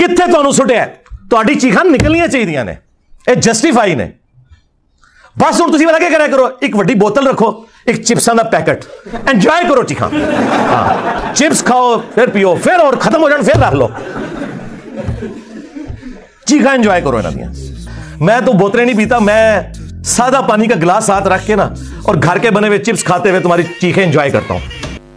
ਕਿੱਥੇ ਤੁਹਾਨੂੰ ਸੁੱਟਿਆ? ਤੁਹਾਡੀ ਚੀਖਾਂ ਨਿਕਲਣੀਆਂ ਚਾਹੀਦੀਆਂ ਨੇ, ਇਹ ਜਸਟੀਫਾਈ ਨੇ। ਬਸ ਹੁਣ ਤੁਸੀਂ ਪਤਾ ਕੀ ਕਰਿਆ ਕਰੋ, ਇੱਕ ਵੱਡੀ ਬੋਤਲ ਰੱਖੋ, ਇੱਕ ਚਿਪਸਾਂ ਦਾ ਪੈਕਟ, ਇੰਜੋਏ ਕਰੋ ਚੀਖਾਂ। ਹਾਂ, ਚਿਪਸ ਖਾਓ, ਫਿਰ ਪੀਓ, ਫਿਰ और खत्म हो जाए फिर रख लो, चीखा एंजॉय करो इन्हां दियां। मैं तो बोतलें नहीं पीता, मैं सादा पानी का गिलास हाथ रख के ना और घर के बने हुए चिप्स खाते हुए तुम्हारी चीखें एंजॉय करता हूं।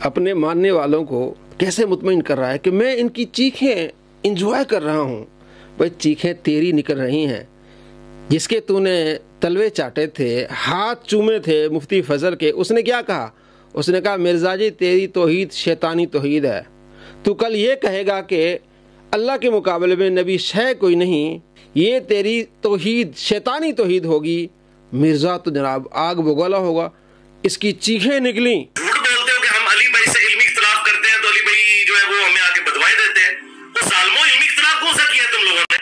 अपने मानने वालों को कैसे मुतमईन कर रहा है कि मैं इनकी चीखें एंजॉय कर रहा हूं। भाई चीखें तेरी निकल रही हैं, जिसके तूने तलवे चाटे थे, हाथ चूमे थे मुफ्ती फजल के, उसने क्या कहा? उसने कहा मिर्ज़ा जी तेरी तौहीद शैतानी तौहीद है। तू कल ये कहेगा कि अल्लाह के मुकाबले में नबी शय कोई नहीं, ये तेरी तौहीद शैतानी तौहीद होगी। मिर्ज़ा तो जनाब आग बगोला होगा। इसकी चीखें निकली। झूठ बोलते हो कि हम अली भाई से इल्मी इख्तिलाफ करते हैं, तो अली भाई जो है वो हमें आके बदवाएं देते हैं। तो सालमों इल्मी इख्तिलाफ कौन सा किया तुम लोगों ने?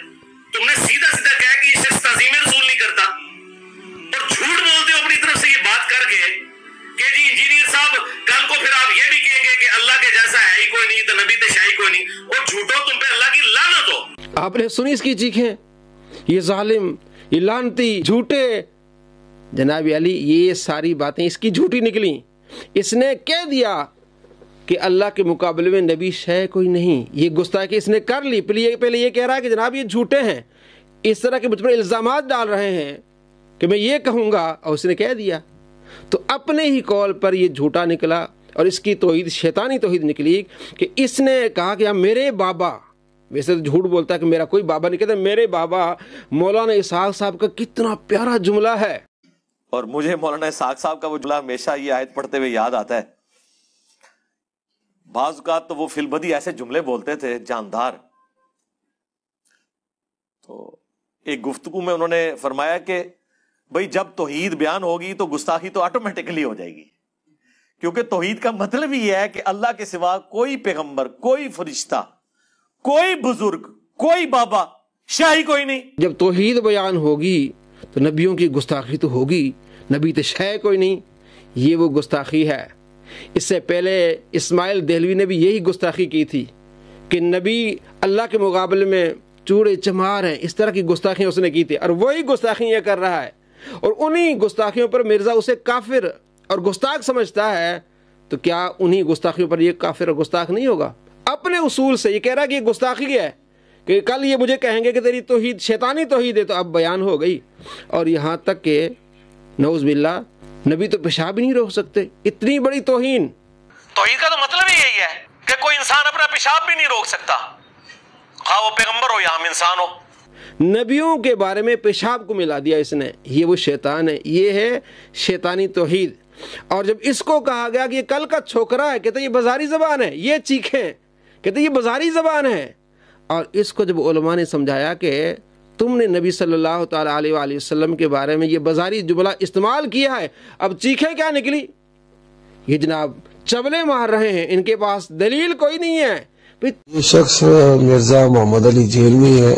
तुमने सीधा सीधा कहा कि ये शख्स ताज़ीम रसूल नहीं करता, और झूठ बोलते हो अपनी तरफ से ये बात करके कि जी इंजीनियर साहब कल को फिर आप ये भी कहेंगे कि अल्लाह के जैसा है ही कोई नहीं, तो नबी तो शाही कोई नहीं, और झूठो तुम पे अल्लाह की लानत हो। आपने सुनी इसकी चीखें, ये जालिम, ये लानती, झूठे। जनाब अली ये सारी बातें इसकी झूठी निकली। इसने कह दिया कि अल्लाह के मुकाबले में नबी शय कोई नहीं, ये गुस्ताखी इसने कर ली। पहले ये कह रहा है कि जनाब ये झूठे हैं, इस तरह के मुझ पर इल्ज़ामात डाल रहे हैं कि मैं ये कहूँगा, और उसने कह दिया। तो अपने ही कॉल पर ये झूठा निकला, और इसकी तौहीद शैतानी तौहीद निकली कि इसने कहा कि मेरे बाबा, वैसे तो झूठ बोलता है कि मेरा कोई बाबा नहीं, कहता मेरे बाबा मौलाना इसहाक साहब का कितना प्यारा जुमला है। और मुझे मौलाना इसहाक साहब का वो जुमला हमेशा ये आयत पढ़ते हुए याद आता है। बाज़ औक़ात तो वो फिलबदी ऐसे जुमले बोलते थे जानदार। तो एक गुफ्तगू में उन्होंने फरमाया कि भाई जब तौहीद बयान होगी तो गुस्ताखी तो ऑटोमेटिकली हो जाएगी, क्योंकि तौहीद का मतलब ही है कि अल्लाह के सिवा कोई पैगंबर, कोई फरिश्ता, कोई बुजुर्ग, कोई बाबा, शाही कोई नहीं। जब तौहीद बयान होगी तो नबियों की गुस्ताखी तो होगी, नबी तो शय कोई नहीं, ये वो गुस्ताखी है। इससे पहले इस्माइल देहलवी ने भी यही गुस्ताखी की थी कि नबी अल्लाह के मुकाबले में चूड़े चमार हैं, इस तरह की गुस्ताखियाँ उसने की थी, और वही गुस्ताखियाँ ये कर रहा है। और उन्हीं गुस्ताखियों पर मिर्ज़ा उसे काफिर और गुस्ताख समझता है, तो क्या उन्हीं गुस्ताखियों पर ये काफिर और गुस्ताख नहीं होगा? अपने उसूल से ये कह रहा है कि ये गुस्ताखी है, कि कल ये मुझे कहेंगे कि तेरी तौहीद शैतानी तौहीद है, तो अब बयान हो गई। और यहाँ तक कि नऊज़ बिल्लाह नबी तो पेशाब भी नहीं रोक सकते, इतनी बड़ी तौहीन। तौहीद का तो मतलब ही यही है कि कोई इंसान अपना पेशाब भी नहीं रोक सकता, हाँ वो पैगंबर हो या हम इंसान हो। नबियों के बारे में पेशाब को मिला दिया इसने, ये वो शैतान है, ये है शैतानी तौहीद। और जब इसको कहा गया कि ये कल का छोकरा है, कहते ये बाजारी ज़बान है, ये चीखें, कहते ये बाजारी ज़बान है। और इसको जब उलमा ने समझाया कि तुमने नबी सल्लल्लाहु ताला अलैहि वसल्लम के बारे में ये बाजारी जुमला इस्तेमाल किया है, अब चीखें क्या निकली? ये जनाब चबले मार रहे हैं, इनके पास दलील कोई नहीं है। ये शख्स मिर्जा मोहम्मद अली जेलवी है,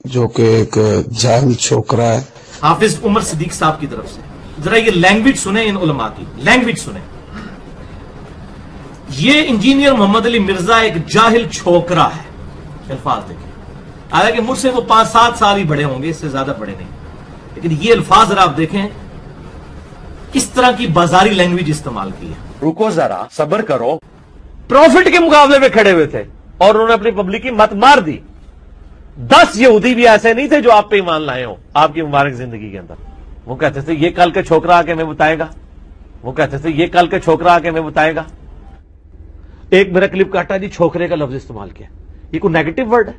जो कि एक जाहिल छोकरा है। हाफिज उमर सिद्दीक साहब की तरफ से जरा ये लैंग्वेज सुने, इन उलमा की लैंग्वेज सुने। ये इंजीनियर मोहम्मद अली मिर्जा एक जाहिल छोकरा है, अल्फाज देखिए। हालांकि मुझसे वो 5-7 साल ही बड़े होंगे, इससे ज्यादा बड़े नहीं, लेकिन ये अल्फाज जरा आप देखें, किस तरह की बाजारी लैंग्वेज इस्तेमाल की है। रुको जरा, सब्र करो। प्रॉफिट के मुकाबले में खड़े हुए थे और उन्होंने अपनी पब्लिक की मत मार दी। 10 यहूदी भी ऐसे नहीं थे जो आप पे ईमान लाए हो आपकी मुबारक जिंदगी के अंदर। वो कहते थे ये कल के छोकरा आके हमें बताएगा, वो कहते थे ये कल के छोकरा आके हमें बताएगा। एक मेरा क्लिप काटा जी, छोकरे का लफ्ज इस्तेमाल किया, ये कोई नेगेटिव वर्ड है?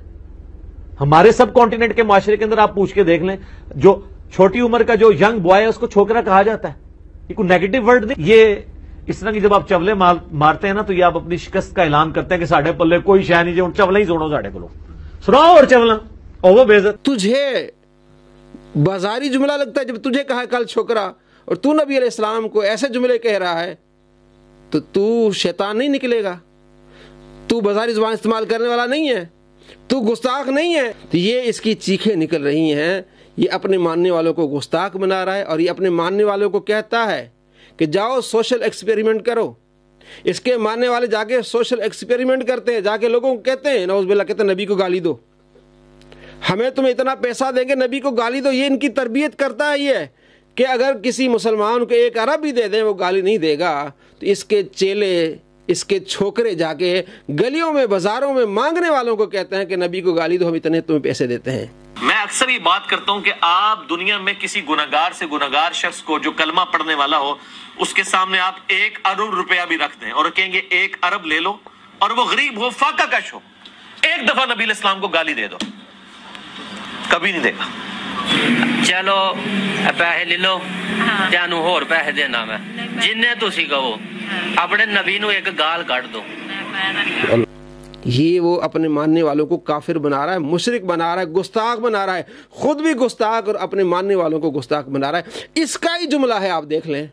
हमारे सब कॉन्टिनेंट के माशरे के अंदर आप पूछ के देख लें, जो छोटी उम्र का जो यंग बॉय है उसको छोकरा कहा जाता है, ये कोई नेगेटिव वर्ड नहीं। ये इस तरह की जब आप चवले मारते हैं ना, तो ये आप अपनी शिकस्त का ऐलान करते हैं कि साढ़े पल्ले कोई शह नहीं, जो चवला ही सुनो साढ़े को सुनाओ और चवला वो बेइज्जत। तुझे बाजारी जुमला लगता है जब तुझे कहा कल छोकरा, और तू नबी अलैहिस्सलाम को ऐसे जुमले कह रहा है, तो तू शैतान नहीं निकलेगा, तू बाजारी जुबान इस्तेमाल करने वाला नहीं है, तू गुस्ताख नहीं है। तो ये इसकी चीखें निकल रही हैं, ये अपने मानने वालों को गुस्ताख बना रहा है, और ये अपने मानने वालों को कहता है कि जाओ सोशल एक्सपेरिमेंट करो। इसके मानने वाले जाके सोशल एक्सपेरिमेंट करते हैं, जाके लोगों को कहते हैं नौज़ बिल्लाह, कहते हैं नबी को गाली दो, हमें तुम्हें इतना पैसा देंगे, नबी को गाली दो। ये इनकी तरबियत करता है ये कि अगर किसी मुसलमान को 1 अरब भी दे दें वो गाली नहीं देगा। तो इसके चेले, इसके छोकरे जाके गलियों में, बाजारों में मांगने वालों को कहते हैं कि नबी को गाली दो, हम इतने तुम्हें पैसे देते हैं। मैं अक्सर ये बात करता हूं कि आप दुनिया में किसी गुनहगार से गुनहगार शख्स को जो कलमा पढ़ने वाला हो, उसके सामने आप 1 अरब रुपया भी रख दें और कहेंगे 1 अरब ले लो, और वो गरीब हो, फाका कश हो, एक दफा नबी इस्लाम को गाली दे दो, कभी नहीं देगा। चलो पैसे ले लो, तेनू होर पैसे देना मैं, जिन्ने तुसी कहो, अपने नबी नू एक गाल काट दो। ये वो अपने मानने वालों को काफिर बना रहा है, मुशरिक बना रहा है, गुस्ताख बना रहा है, खुद भी गुस्ताख और अपने मानने वालों को गुस्ताख बना रहा है। इसका ही जुमला है, आप देख लें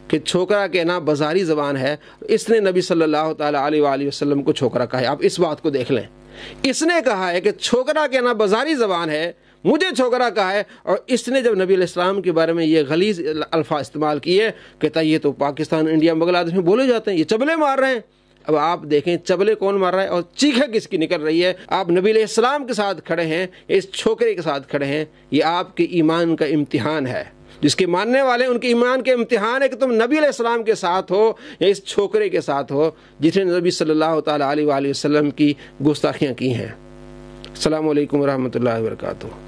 कि छोकरा कहना बाजारी ज़बान है। इसने नबी सल्लल्लाहु अलैहि वसल्लम को छोकरा कहा है। आप इस बात को देख लें, इसने कहा है कि छोकरा कहना बाजारी ज़बान है, मुझे छोकरा कहा है। और इसने जब नबी अलैहिस्सलाम के बारे में ये गलीज़ अल्फाज इस्तेमाल किए, कहता ये तो पाकिस्तान, इंडिया, बांग्लादेश में बोले जाते हैं, ये चबले मार रहे हैं। अब आप देखें चबले कौन मार रहा है और चीखें किसकी निकल रही है। आप नबी अलैहिस्सलाम के साथ खड़े हैं, इस छोकरे के साथ खड़े हैं। ये आपके ईमान का इम्तिहान है। जिसके मानने वाले, उनके ईमान के इम्तिहान है कि तुम नबी अलैहिस्सलाम के साथ हो या इस छोकरे के साथ हो जिसने नबी सल्लल्लाहु अलैहि वसल्लम की गुस्ताखियाँ की हैं। अस्सलामु अलैकुम व रहमतुल्लाहि व बरकातुहू।